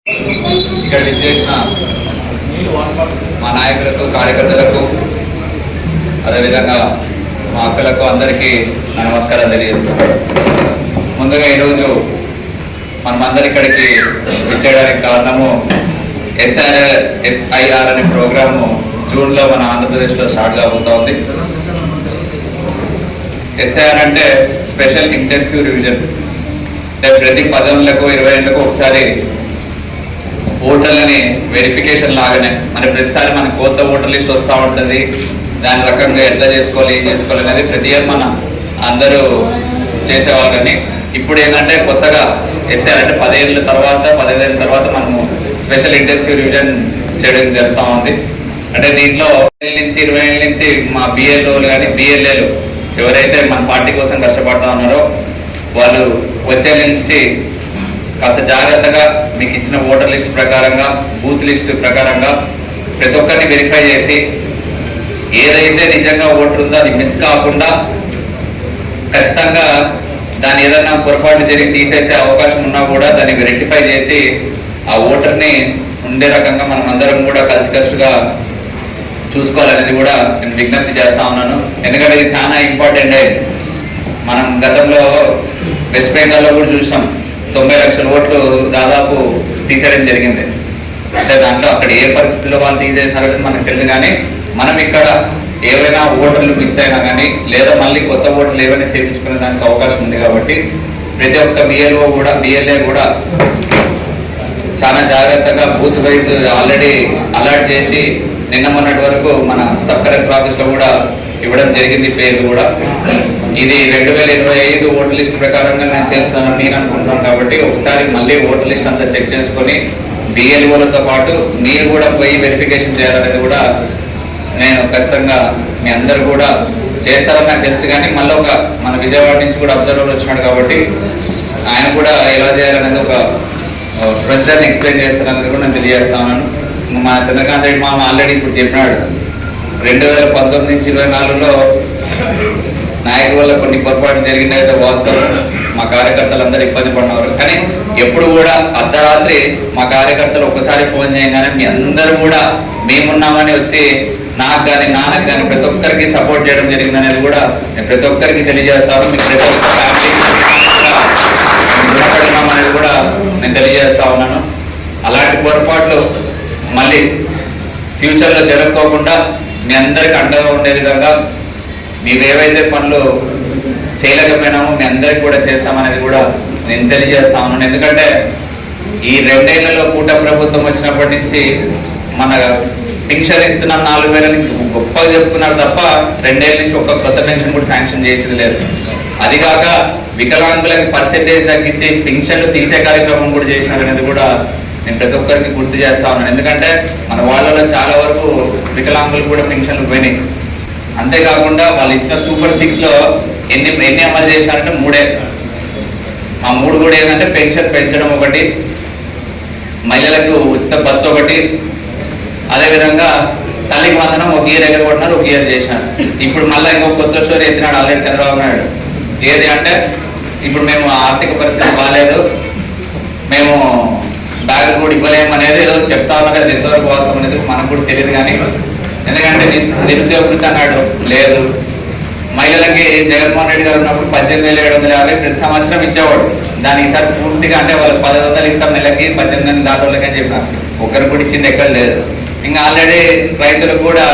ఇక్కడ విచ్చేసిన మా నాయకులకు, కార్యకర్తలకు, అదేవిధంగా మా అక్కలకు అందరికీ నమస్కారం తెలియజేస్తాను. ముందుగా ఈరోజు మనమందరం ఇక్కడికి విచ్చేయడానికి కారణము SIR అనే ప్రోగ్రాము జూన్లో మన ఆంధ్రప్రదేశ్లో స్టార్ట్ కాబోతోంది. SIR అంటే స్పెషల్ ఇంటెన్సివ్ రివిజన్. అంటే ప్రతి 10 ఏళ్ళకు 20 ఏళ్ళకు ఒకసారి ఓటర్లని వెరిఫికేషన్ లాగానే మరి ప్రతిసారి మన కొత్త ఓటర్ లిస్ట్ వస్తూ ఉంటుంది. దాని రకంగా ఎట్లా చేసుకోవాలి, ఏం చేసుకోవాలి అనేది ప్రతి ఇయర్ మన అందరూ చేసేవాళ్ళు. కానీ ఇప్పుడు ఏంటంటే కొత్తగా SIR అంటే 10 ఏళ్ళ తర్వాత 15 ఏళ్ళ తర్వాత మనము స్పెషల్ ఇంటెన్సివ్ రివిజన్ చేయడం జరుగుతూ ఉంది. అంటే దీంట్లో 10 నుంచి 20 ఏళ్ళ నుంచి మా BLOలు కానీ BLAలు ఎవరైతే మన పార్టీ కోసం కష్టపడతా ఉన్నారో వాళ్ళు వచ్చే నుంచి కాస్త జాగ్రత్తగా మీకు ఇచ్చిన ఓటర్ లిస్ట్ ప్రకారంగా, బూత్ లిస్ట్ ప్రకారంగా ప్రతి ఒక్కరిని వెరిఫై చేసి ఏదైతే నిజంగా ఓటర్ ఉందో అది మిస్ కాకుండా ఖచ్చితంగా దాన్ని ఏదన్నా పొరపాటు జరిగి తీసేసే అవకాశం ఉన్నా కూడా దాన్ని రెక్టిఫై చేసి ఆ ఓటర్ని ఉండే రకంగా మనం అందరం కూడా కలిసికట్టుగా చూసుకోవాలనేది కూడా నేను విజ్ఞప్తి చేస్తా ఉన్నాను. ఎందుకంటే ఇది చాలా ఇంపార్టెంట్. మనం గతంలో వెస్ట్ బెంగాల్లో కూడా చూసాం, 90 లక్షల ఓట్లు దాదాపు తీసేయడం జరిగింది. అంటే దాంట్లో అక్కడ ఏ పరిస్థితుల్లో వాళ్ళు తీసేసారనేది మనకు తెలియదు. కానీ మనం ఇక్కడ ఏవైనా ఓటర్లు మిస్ అయినా కానీ లేదా మళ్ళీ కొత్త ఓటర్లు ఏవైనా చేయించుకునే దానికి అవకాశం ఉంది. కాబట్టి ప్రతి ఒక్క BLO కూడా BLA కూడా చాలా జాగ్రత్తగా బూత్ వైజ్ ఆల్రెడీ అలర్ట్ చేసి నిన్న మొన్నటి వరకు మన సబ్ కలెక్టర్ ఆఫీస్లో కూడా ఇవ్వడం జరిగింది పేర్లు కూడా. ఇది 2025 ఓటర్ లిస్ట్ ప్రకారంగా నేను చేస్తానని నేను అనుకుంటున్నాను. కాబట్టి ఒకసారి మళ్ళీ ఓటర్ లిస్ట్ అంతా చెక్ చేసుకొని BLOలతో పాటు మీరు కూడా పోయి వెరిఫికేషన్ చేయాలనేది కూడా నేను ఖచ్చితంగా మీ అందరు కూడా చేస్తారని నాకు తెలుసు. కానీ మళ్ళీ మన విజయవాడ నుంచి కూడా అబ్జర్వర్ వచ్చినాడు కాబట్టి ఆయన కూడా ఎలా చేయాలనేది ఒక ప్రొసీజర్ని ఎక్స్ప్లెయిన్ చేస్తారనేది కూడా నేను తెలియజేస్తా ఉన్నాను. మా చంద్రకాంత్ రెడ్డి మామ ఆల్రెడీ ఇప్పుడు చెప్పినాడు, 2019 నుంచి 24లో నాయకుల వల్ల కొన్ని పొరపాటు జరిగినైతే వాస్తవం. మా కార్యకర్తలు అందరూ ఇబ్బంది పడినవారు. కానీ ఎప్పుడు కూడా అర్ధరాత్రి మా కార్యకర్తలు ఒక్కసారి ఫోన్ చేయగానే మీ అందరూ కూడా మేమున్నామని వచ్చి నాకు కానీ నాన్నకు కానీ ప్రతి ఒక్కరికి సపోర్ట్ చేయడం జరిగింది అనేది కూడా నేను ప్రతి ఒక్కరికి తెలియజేస్తాను. మీకు ప్రతి ఒక్క ఫ్యామిలీ కూడా నేను తెలియజేస్తా ఉన్నాను. అలాంటి పొరపాట్లు మళ్ళీ ఫ్యూచర్లో జరగకోకుండా మీ అందరికి అండగా ఉండే విధంగా మీరు ఏవైతే పనులు చేయలేకపోయినామో మీ అందరికి కూడా చేస్తామనేది కూడా నేను తెలియజేస్తా ఉన్నాను. ఎందుకంటే ఈ 2 ఏళ్లలో కూటమి ప్రభుత్వం వచ్చినప్పటి నుంచి మన పెన్షన్ ఇస్తున్నాం 4,000 గొప్పగా చెప్పుకున్నారు తప్ప 2 ఏళ్ళ నుంచి ఒక్క కొత్త పెన్షన్ కూడా శాంక్షన్ చేసేది లేదు. అది కాక వికలాంగులకి పర్సెంటేజ్ తగ్గించి పెన్షన్లు తీసే కార్యక్రమం కూడా చేసినారనేది కూడా నేను ప్రతి ఒక్కరికి గుర్తు చేస్తా ఉన్నాను. ఎందుకంటే మన వాళ్ళలో చాలా వరకు వికలాంగులు కూడా పెన్షన్లు పోయినాయి. అంతేకాకుండా వాళ్ళు ఇచ్చిన సూపర్ 6లో ఎన్ని అమలు చేశారంటే 3. ఆ 3 కూడా ఏంటంటే పెన్షన్ పెంచడం ఒకటి, మహిళలకు ఉచిత బస్సు ఒకటి, అదేవిధంగా తల్లికి వందనం 1 ఇయర్ ఎగరగొట్టినారు, 1 ఇయర్ చేసినారు. ఇప్పుడు మళ్ళీ ఇంకొక కొత్త స్టోరీ ఎత్తినాడు ఆల్రెడీ చంద్రబాబు నాయుడు. ఏది అంటే ఇప్పుడు మేము ఆర్థిక పరిస్థితి బాగాలేదు, మేము బ్యాగ్ కూడా ఇవ్వలేము అనేది ఏదో చెప్తా ఉన్నా కదా. ఎంతవరకు వాస్తవం అనేది మనకు కూడా తెలియదు. కానీ ఎందుకంటే నిరుద్యోగ వృత్తి అన్నాడు, లేదు. మహిళలకి జగన్మోహన్ రెడ్డి గారు ఉన్నప్పుడు 18,750 ప్రతి సంవత్సరం ఇచ్చేవాడు. దానికి ఈసారి పూర్తిగా అంటే వాళ్ళకి 1,500 ఇస్తాం నెలకి, 18,000 దాటోళ్ళకి అని చెప్పినారు. ఒక్కరికి కూడా ఇచ్చింది ఎక్కడ లేదు. ఇంకా ఆల్రెడీ రైతులకు కూడా